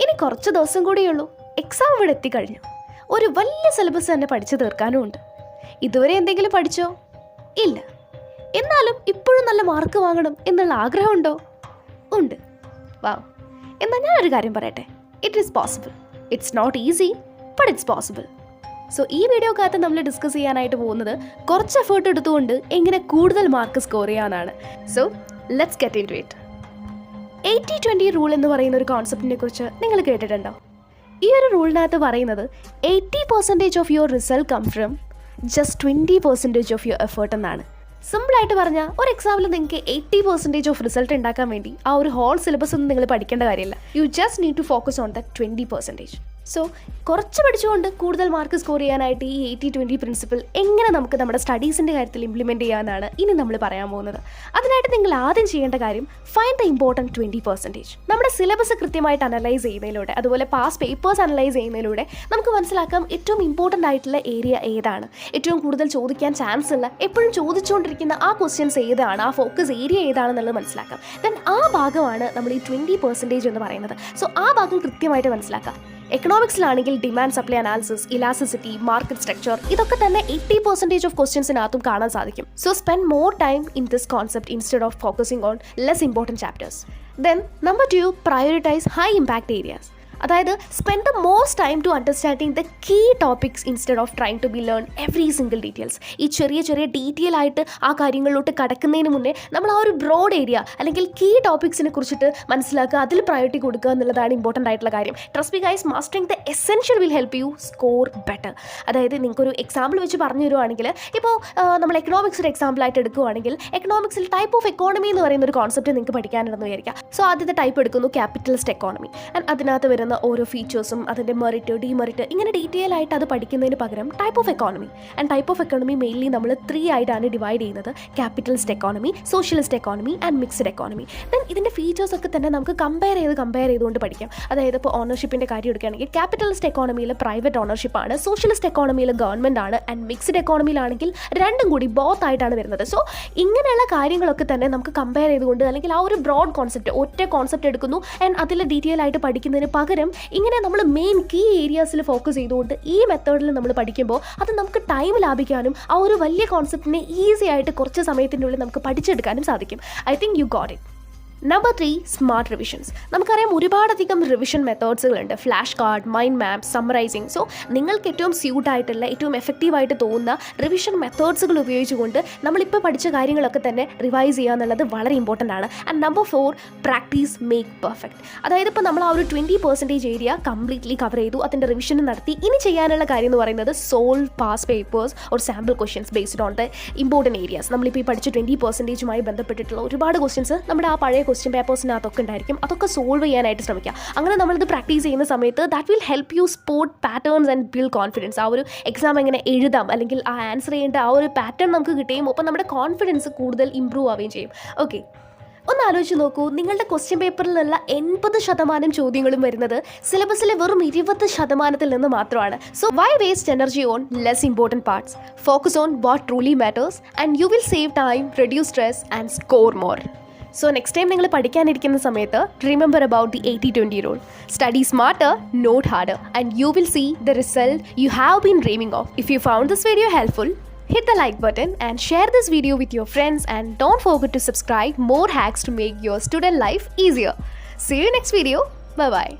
ഇനി കുറച്ച് ദിവസം കൂടിയുള്ളൂ, എക്സാം ഇവിടെ എത്തിക്കഴിഞ്ഞു. ഒരു വലിയ സിലബസ് തന്നെ പഠിച്ചു തീർക്കാനും ഉണ്ട്. ഇതുവരെ എന്തെങ്കിലും പഠിച്ചോ? ഇല്ല. എന്നാലും ഇപ്പോഴും നല്ല മാർക്ക് വാങ്ങണം എന്നുള്ള ആഗ്രഹമുണ്ടോ? ഉണ്ട്. വാവ്. എന്നാൽ ഞാനൊരു കാര്യം പറയട്ടെ, it is possible. It's not easy, but it's possible. So ഈ വീഡിയോക്കകത്ത് നമ്മൾ ഡിസ്കസ് ചെയ്യാനായിട്ട് പോകുന്നത് കുറച്ച് എഫേർട്ട് എടുത്തുകൊണ്ട് എങ്ങനെ കൂടുതൽ മാർക്ക് സ്കോർ ചെയ്യാനാണ്. So let's get into it. 80-20 rule എന്ന് പറയുന്ന ഒരു കോൺസെപ്റ്റിനെ കുറിച്ച് നിങ്ങൾ കേട്ടിട്ടുണ്ടോ? ഈ ഒരു റൂളിനകത്ത് പറയുന്നത് 80% of your result come from just 20% of your effort എന്നാണ്. സിമ്പിളായിട്ട് പറഞ്ഞാൽ ഒരു എക്സാമിൽ നിങ്ങൾക്ക് 80% ഓഫ് റിസൾട്ട് ഉണ്ടാക്കാൻ വേണ്ടി ആ ഒരു ഹോൾ സിലബസ് ഒന്നും നിങ്ങൾ പഠിക്കേണ്ട കാര്യമില്ല. You just need to focus on the 20%. സോ കുറച്ച് പഠിച്ചുകൊണ്ട് കൂടുതൽ മാർക്ക് സ്കോർ ചെയ്യാനായിട്ട് ഈ 80-20 പ്രിൻസിപ്പിൾ എങ്ങനെ നമുക്ക് നമ്മുടെ സ്റ്റഡീസിൻ്റെ കാര്യത്തിൽ ഇംപ്ലിമെൻറ്റ് ചെയ്യാനാണ് ഇനി നമ്മൾ പറയാൻ പോകുന്നത്. അതിനായിട്ട് നിങ്ങൾ ആദ്യം ചെയ്യേണ്ട കാര്യം ഫൈൻഡ് ദ ഇമ്പോർട്ടൻറ്റ് 20%. നമ്മുടെ സിലബസ് കൃത്യമായിട്ട് അനലൈസ് ചെയ്യുന്നതിലൂടെ, അതുപോലെ പാസ് പേപ്പേഴ്സ് അനലൈസ് ചെയ്യുന്നതിലൂടെ നമുക്ക് മനസ്സിലാക്കാം ഏറ്റവും ഇമ്പോർട്ടൻ്റ് ആയിട്ടുള്ള ഏരിയ ഏതാണ്, ഏറ്റവും കൂടുതൽ ചോദിക്കാൻ ചാൻസ് ഉള്ള, എപ്പോഴും ചോദിച്ചുകൊണ്ടിരിക്കുന്ന ആ ക്വസ്റ്റ്യൻസ് ഏതാണ്, ആ ഫോക്കസ് ഏരിയ ഏതാണെന്നുള്ളത് മനസ്സിലാക്കാം. ദെൻ ആ ഭാഗമാണ് നമ്മൾ ഈ 20% എന്ന് പറയുന്നത്. സോ ആ ഭാഗം കൃത്യമായിട്ട് മനസ്സിലാക്കാം. എക്കണോമിക്സിലാണെങ്കിൽ demand supply analysis, elasticity, market structure, ഇതൊക്കെ തന്നെ 80% ഓഫ് ക്വസ്റ്റ്യൻസിനകത്തും കാണാൻ സാധിക്കും. So spend more time in this concept instead of focusing on less important chapters. Then number 2, prioritize high impact areas. അതായത് spend the most time to understanding the key topics instead of trying to be learn every single details. ഈ ചെറിയ ചെറിയ detail ആയിട്ട് ആ കാര്യങ്ങളിലോട്ട് കടക്കുന്നതിന് മുന്നേ നമ്മൾ ആ ഒരു ബ്രോഡ് ഏരിയ അല്ലെങ്കിൽ കീ ടോപ്പിക്സിനെ കുറിച്ചിട്ട് മനസ്സിലാക്കുക, അതിൽ പ്രയോറിറ്റി കൊടുക്കുക എന്നുള്ളതാണ് ഇമ്പോർട്ടൻ്റ് ആയിട്ടുള്ള കാര്യം. Trust me guys, mastering the essential will help you score better. അതായത് നിങ്ങൾക്കൊരു എക്സാമ്പിൾ വെച്ച് പറഞ്ഞു തരുവാണെങ്കിൽ, ഇപ്പോൾ നമ്മൾ എക്കണോമിക്സ് ഒരു എക്സാമ്പിളായിട്ട് എടുക്കുകയാണെങ്കിൽ, എക്കണോമിക്സിൽ ടൈപ്പ് ഓഫ് എക്കോണമി എന്ന് പറയുന്ന ഒരു കോൺസെപ്റ്റ് നിങ്ങൾക്ക് പഠിക്കാനുണ്ടെന്ന് വിചാരിക്കാം. സോ ആദ്യത്തെ ടൈപ്പ് എടുക്കുന്നു ക്യാപിറ്റലിസ്റ്റ് എക്കോണമി. ആൻഡ് അതിനകത്ത് വരുന്ന ഓരോ ഫീച്ചേഴ്സും അതിൻ്റെ മെറിറ്റ്, ഡിമെറിറ്റ്, ഇങ്ങനെ ഡീറ്റെയിൽ ആയിട്ട് അത് പഠിക്കുന്നതിന് പകരം type of economy. And type of economy mainly നമ്മൾ 3 ആയിട്ടാണ് ഡിവൈഡ് ചെയ്യുന്നത്: capitalist economy, socialist economy and mixed economy. Then ഇതിൻ്റെ ഫീച്ചേഴ്സ് ഒക്കെ തന്നെ നമുക്ക് കമ്പയർ ചെയ്തുകൊണ്ട് പഠിക്കാം. അതായത് ഇപ്പോൾ ഓണർഷിപ്പിൻ്റെ കാര്യം എടുക്കുകയാണെങ്കിൽ ക്യാപിറ്റലിസ്റ്റ് എക്കോണമിയിൽ പ്രൈവറ്റ് ഓണർഷിപ്പാണ്, സോഷ്യലിസ്റ്റ് എക്കോണമിയിൽ ഗവൺമെൻറ് ആണ്, ആൻഡ് മിക്സ്ഡ് എക്കോണമിയിലാണെങ്കിൽ രണ്ടും കൂടി ബോത്ത് ആയിട്ടാണ് വരുന്നത്. സോ ഇങ്ങനെയുള്ള കാര്യങ്ങളൊക്കെ തന്നെ നമുക്ക് കമ്പയർ ചെയ്തുകൊണ്ട്, അല്ലെങ്കിൽ ആ ഒരു ബ്രോഡ് കോൺസെപ്റ്റ്, ഒറ്റ കോൺസെപ്റ്റ് എടുക്കുന്നു ആൻഡ് അതിൽ ഡീറ്റെയിൽ ആയിട്ട് പഠിക്കുന്നതിന് പകരം ഇങ്ങനെ നമ്മൾ മെയിൻ കീ ഏരിയാസിൽ ഫോക്കസ് ചെയ്തുകൊണ്ട് ഈ മെത്തേഡിൽ നമ്മൾ പഠിക്കുമ്പോൾ അത് നമുക്ക് ടൈം ലാഭിക്കാനും ആ ഒരു വലിയ കോൺസെപ്റ്റിനെ ഈസി ആയിട്ട് കുറച്ച് സമയത്തിൻ്റെ ഉള്ളിൽ നമുക്ക് പഠിച്ചെടുക്കാനും സാധിക്കും. I think you got it. Number 3, smart revisions. നമുക്കറിയാം ഒരുപാടധികം റിവിഷൻ മെത്തേഡ്സുകളുണ്ട്: flash card, mind map, summarizing. So നിങ്ങൾക്ക് ഏറ്റവും സ്യൂട്ടായിട്ടുള്ള, ഏറ്റവും എഫക്റ്റീവായിട്ട് തോന്നുന്ന റിവിഷൻ മെത്തേഡ്സുകൾ ഉപയോഗിച്ചുകൊണ്ട് നമ്മളിപ്പോൾ പഠിച്ച കാര്യങ്ങളൊക്കെ തന്നെ റിവൈസ് ചെയ്യുക എന്നുള്ളത് വളരെ ഇമ്പോർട്ടൻ്റ് ആണ്. And number 4, practice make perfect. അതായത് ഇപ്പോൾ നമ്മൾ ആ ഒരു 20% ഏരിയ കംപ്ലീറ്റ്ലി കവർ ചെയ്തു, അതിൻ്റെ റിവിഷൻ നടത്തി. ഇനി ചെയ്യാനുള്ള കാര്യം എന്ന് പറയുന്നത് solve pass papers or sample questions based on the important areas. നമ്മളിപ്പോൾ ഈ പഠിച്ച 20%മായി ബന്ധപ്പെട്ടിട്ടുള്ള ഒരുപാട് ക്വസ്റ്റ്യൻസ് നമ്മുടെ ആ പഴയ ക്വസ്റ്റ്യൻ പേപ്പേഴ്സിനകത്തൊക്കെ ഉണ്ടായിരിക്കും. അതൊക്കെ സോൾവ് ചെയ്യാനായിട്ട് ശ്രമിക്കുക. അങ്ങനെ നമ്മളിത് പ്രാക്ടീസ് ചെയ്യുന്ന സമയത്ത് that will help you spot patterns and build confidence. ആ ഒരു എക്സാം എങ്ങനെ എഴുതാം, അല്ലെങ്കിൽ ആ ആൻസർ ചെയ്യേണ്ട ആ ഒരു പാറ്റേൺ നമുക്ക് കിട്ടുകയും ഒപ്പം നമ്മുടെ കോൺഫിഡൻസ് കൂടുതൽ ഇമ്പ്രൂവ് ആവുകയും ചെയ്യും. ഓക്കെ, ഒന്ന് ആലോചിച്ച് നോക്കൂ, നിങ്ങളുടെ ക്വസ്റ്റ്യൻ പേപ്പറിലുള്ള 80% ചോദ്യങ്ങളും വരുന്നത് സിലബസിലെ വെറും 20% നിന്ന് മാത്രമാണ്. So why waste energy on less important parts? Focus on what truly matters and you will save time, reduce stress and score more. So next time നിങ്ങൾ പഠിക്കാനിരിക്കുന്ന സമയത്ത് remember about the 80-20 rule. Study smarter, not harder, and you will see the result you have been dreaming of. If you found this video helpful, hit the like button and share this video with your friends, and don't forget to subscribe. More hacks to make your student life easier. See you next video. Bye bye.